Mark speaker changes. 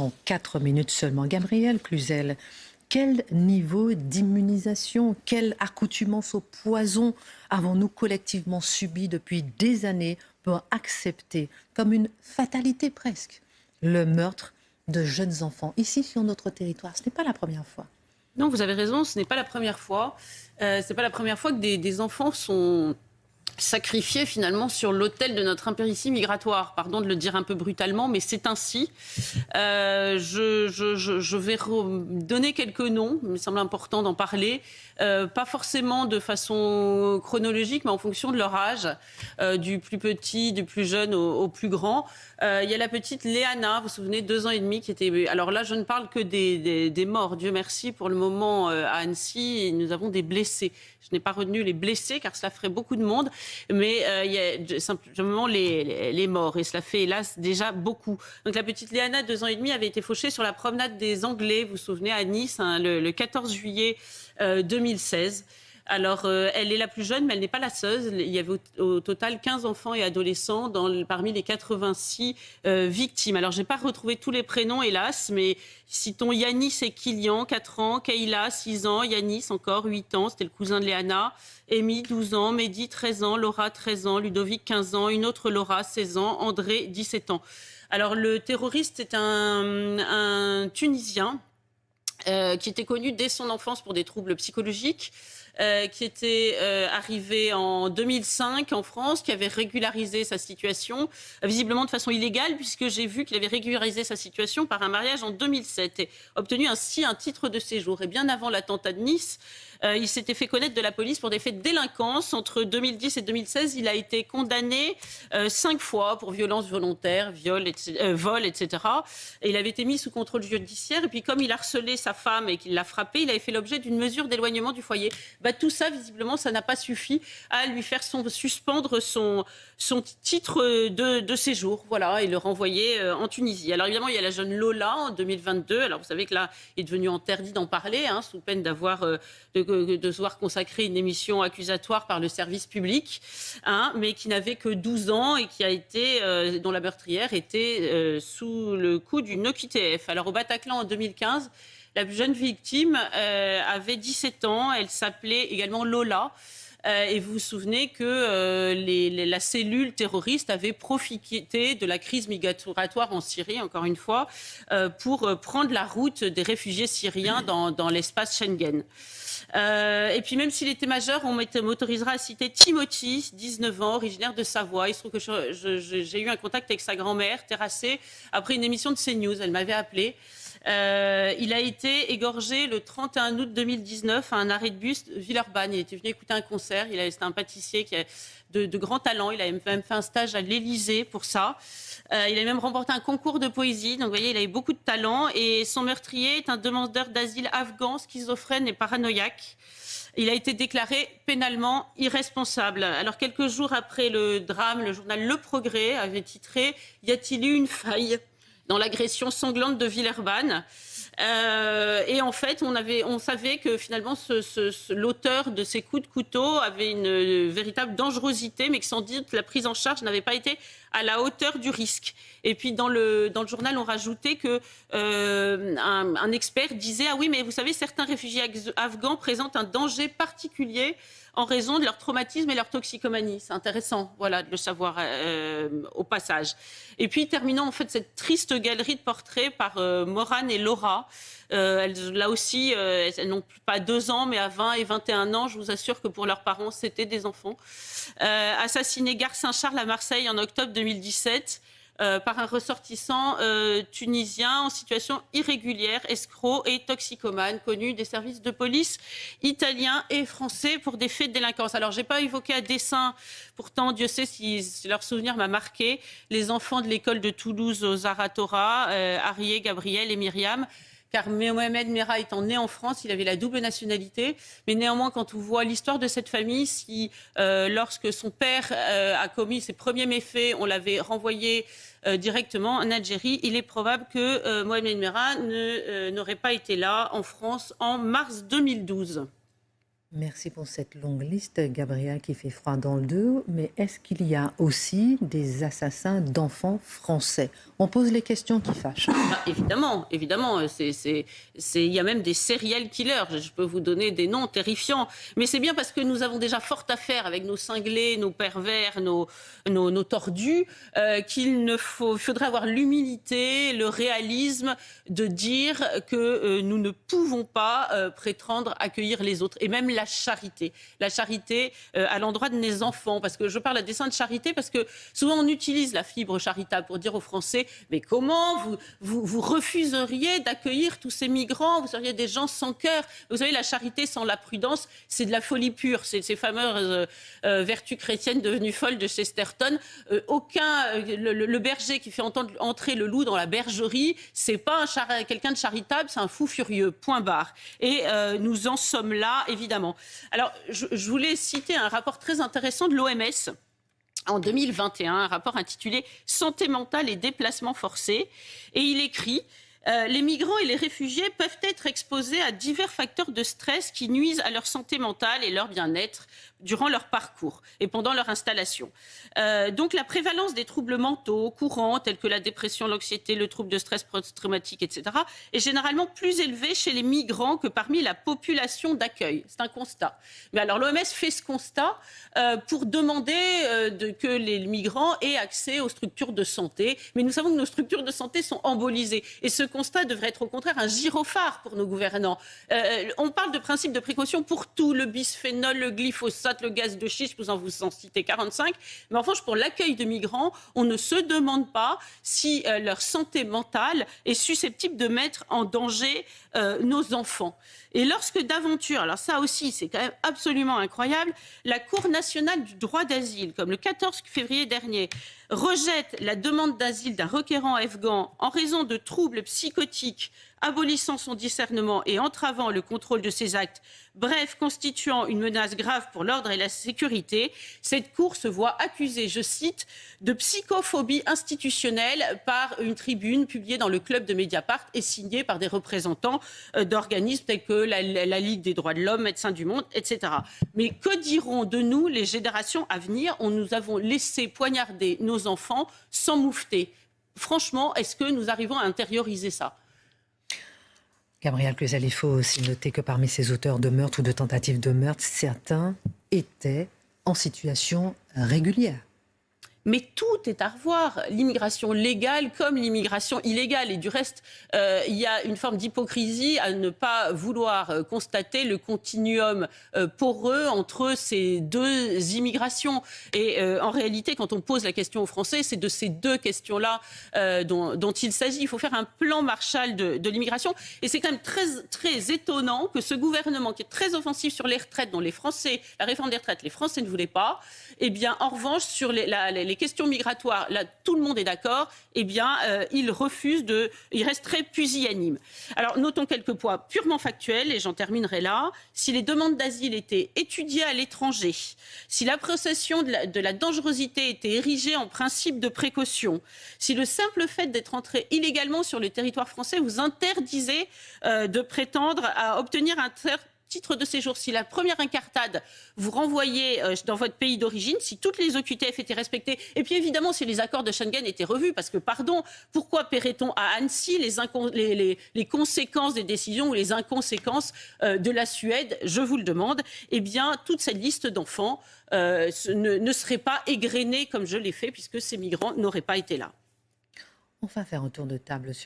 Speaker 1: en 4 minutes seulement. Gabriel Cluzel, quel niveau d'immunisation, quelle accoutumance au poison avons-nous collectivement subi depuis des années pour accepter, comme une fatalité presque, le meurtre de jeunes enfants ici sur notre territoire? Ce n'est pas la première fois.
Speaker 2: Non, vous avez raison, ce n'est pas la première fois. Ce n'est pas la première fois que des enfants sont sacrifiés finalement sur l'autel de notre impéritie migratoire. Pardon de le dire un peu brutalement, mais c'est ainsi. Je vais donner quelques noms, il me semble important d'en parler. Pas forcément de façon chronologique, mais en fonction de leur âge, du plus petit, du plus jeune au plus grand. Il y a la petite Léana, vous vous souvenez, 2 ans et demi, qui était... Alors là, je ne parle que des morts. Dieu merci, pour le moment, à Annecy, nous avons des blessés. Je n'ai pas retenu les blessés, car cela ferait beaucoup de monde, mais il y a simplement les morts, et cela fait, hélas, déjà beaucoup. Donc la petite Léana, 2 ans et demi, avait été fauchée sur la promenade des Anglais, vous vous souvenez, à Nice, hein, le 14 juillet 2016. Alors, elle est la plus jeune, mais elle n'est pas la seule. Il y avait au total 15 enfants et adolescents parmi les 86 victimes. Alors, je n'ai pas retrouvé tous les prénoms, hélas, mais citons Yanis et Kylian, 4 ans, Kayla, 6 ans, Yanis, encore 8 ans, c'était le cousin de Léana, Amy, 12 ans, Mehdi, 13 ans, Laura, 13 ans, Ludovic, 15 ans, une autre Laura, 16 ans, André, 17 ans. Alors, le terroriste est un Tunisien qui était connu dès son enfance pour des troubles psychologiques. Qui était arrivé en 2005 en France, qui avait régularisé sa situation, visiblement de façon illégale, puisque j'ai vu qu'il avait régularisé sa situation par un mariage en 2007 et obtenu ainsi un titre de séjour. Et bien avant l'attentat de Nice, il s'était fait connaître de la police pour des faits de délinquance. Entre 2010 et 2016, il a été condamné 5 fois pour violence volontaire, vol, etc. Et il avait été mis sous contrôle judiciaire. Et puis comme il harcelait sa femme et qu'il l'a frappée, il avait fait l'objet d'une mesure d'éloignement du foyer. Tout ça, visiblement, ça n'a pas suffi à lui faire suspendre son titre de séjour, voilà, et le renvoyer en Tunisie. Alors évidemment, il y a la jeune Lola en 2022. Alors vous savez que là, il est devenu interdit d'en parler, hein, sous peine de se voir consacrer une émission accusatoire par le service public, hein, mais qui n'avait que 12 ans et qui a été, dont la meurtrière était sous le coup d'une OQTF. Alors au Bataclan en 2015. La plus jeune victime avait 17 ans, elle s'appelait également Lola. Et vous vous souvenez que la cellule terroriste avait profité de la crise migratoire en Syrie, encore une fois, pour prendre la route des réfugiés syriens dans l'espace Schengen. Et puis même s'il était majeur, on m'autorisera à citer Timothy, 19 ans, originaire de Savoie. Il se trouve que j'ai eu un contact avec sa grand-mère, terrassée, après une émission de CNews. Elle m'avait appelé. Il a été égorgé le 31 août 2019 à un arrêt de bus de Villeurbanne. Il était venu écouter un concert. C'était un pâtissier qui a de grands talents. Il a même fait un stage à l'Élysée pour ça. Il a même remporté un concours de poésie. Donc, vous voyez, il avait beaucoup de talent. Et son meurtrier est un demandeur d'asile afghan, schizophrène et paranoïaque. Il a été déclaré pénalement irresponsable. Alors, quelques jours après le drame, le journal Le Progrès avait titré « Y a-t-il eu une faille ?» dans l'agression sanglante de Villeurbanne. Et en fait, on savait que finalement, l'auteur de ces coups de couteau avait une véritable dangerosité, mais que sans doute la prise en charge n'avait pas été à la hauteur du risque. Et puis dans le journal, on rajoutait que un expert disait « Ah oui, mais vous savez, certains réfugiés afghans présentent un danger particulier en raison de leur traumatisme et leur toxicomanie. » C'est intéressant, voilà, de le savoir au passage. Et puis, terminons en fait cette triste galerie de portraits par Morane et Laura. Là aussi, elles n'ont pas 2 ans, mais à 20 et 21 ans, je vous assure que pour leurs parents, c'était des enfants. Assassinés gare Saint-Charles à Marseille en octobre 2017. Par un ressortissant tunisien en situation irrégulière, escroc et toxicomane, connu des services de police italiens et français pour des faits de délinquance. Alors, je n'ai pas évoqué à dessein, pourtant, Dieu sait si leur souvenir m'a marqué, les enfants de l'école de Toulouse aux Zaratora, Arié, Gabriel et Myriam. Car Mohamed Merah étant né en France, il avait la double nationalité. Mais néanmoins, quand on voit l'histoire de cette famille, si lorsque son père a commis ses premiers méfaits, on l'avait renvoyé directement en Algérie, il est probable que Mohamed Merah n'aurait pas été là en France en mars 2012.
Speaker 1: Merci pour cette longue liste, Gabriel, qui fait froid dans le dos. Mais est-ce qu'il y a aussi des assassins d'enfants français? On pose les questions qui fâchent.
Speaker 2: Bah, évidemment, évidemment. Il y a même des serial killers. Je peux vous donner des noms terrifiants. Mais c'est bien parce que nous avons déjà fort à faire avec nos cinglés, nos pervers, nos tordus, faudrait avoir l'humilité, le réalisme de dire que nous ne pouvons pas prétendre accueillir les autres. Et même la charité. La charité à l'endroit de nos enfants. Parce que je parle à dessein de charité parce que souvent on utilise la fibre charitable pour dire aux Français, mais comment vous refuseriez d'accueillir tous ces migrants? Vous seriez des gens sans cœur. Vous savez, la charité sans la prudence, c'est de la folie pure. C'est ces fameuses vertus chrétiennes devenues folles de Chesterton. Le berger qui fait entrer le loup dans la bergerie, c'est pas quelqu'un de charitable, c'est un fou furieux. Point barre. Et nous en sommes là, évidemment. Alors, je voulais citer un rapport très intéressant de l'OMS en 2021, un rapport intitulé « Santé mentale et déplacements forcés ». Et il écrit les migrants et les réfugiés peuvent être exposés à divers facteurs de stress qui nuisent à leur santé mentale et leur bien-être durant leur parcours et pendant leur installation. Donc la prévalence des troubles mentaux courants tels que la dépression, l'anxiété, le trouble de stress post-traumatique, etc. est généralement plus élevée chez les migrants que parmi la population d'accueil. C'est un constat. Mais alors l'OMS fait ce constat pour demander que les migrants aient accès aux structures de santé. Mais nous savons que nos structures de santé sont embolisées. Et ce constat devrait être au contraire un gyrophare pour nos gouvernants. On parle de principe de précaution pour tout, le bisphénol, le glyphosate, le gaz de schiste, vous en citez 45. Mais en revanche, pour l'accueil de migrants, on ne se demande pas si leur santé mentale est susceptible de mettre en danger nos enfants. Et lorsque d'aventure, alors ça aussi c'est quand même absolument incroyable, la Cour nationale du droit d'asile, comme le 14 février dernier, rejette la demande d'asile d'un requérant afghan en raison de troubles psychotiques, abolissant son discernement et entravant le contrôle de ses actes, bref, constituant une menace grave pour l'ordre et la sécurité, cette Cour se voit accusée, je cite, de psychophobie institutionnelle par une tribune publiée dans le club de Mediapart et signée par des représentants d'organismes tels que la Ligue des droits de l'homme, Médecins du monde, etc. Mais que diront de nous les générations à venir? Nous avons laissé poignarder nos enfants sans moufter. Franchement, est-ce que nous arrivons à intérioriser ça?
Speaker 1: Gabriel Cluzel, il faut aussi noter que parmi ces auteurs de meurtre ou de tentatives de meurtre, certains étaient en situation régulière.
Speaker 2: Mais tout est à revoir, l'immigration légale comme l'immigration illégale. Et du reste, il y a une forme d'hypocrisie à ne pas vouloir constater le continuum poreux entre ces deux immigrations. Et en réalité, quand on pose la question aux Français, c'est de ces deux questions-là dont il s'agit. Il faut faire un plan Marshall de l'immigration. Et c'est quand même très, très étonnant que ce gouvernement, qui est très offensif sur les retraites, dont la réforme des retraites, les Français ne voulaient pas, eh bien, en revanche, sur les questions migratoires, là, tout le monde est d'accord, eh bien, il reste très pusillanime. Alors, notons quelques points purement factuels, et j'en terminerai là. Si les demandes d'asile étaient étudiées à l'étranger, si l'appréciation de la dangerosité était érigée en principe de précaution, si le simple fait d'être entré illégalement sur le territoire français vous interdisait de prétendre à obtenir un titre de séjour, si la première incartade vous renvoyait dans votre pays d'origine, si toutes les OQTF étaient respectées, et puis évidemment si les accords de Schengen étaient revus, parce que pardon, pourquoi paierait-on à Annecy les conséquences des décisions ou les inconséquences de la Suède, je vous le demande, eh bien toute cette liste d'enfants ne serait pas égrenée comme je l'ai fait, puisque ces migrants n'auraient pas été là.
Speaker 1: On va faire un tour de table sur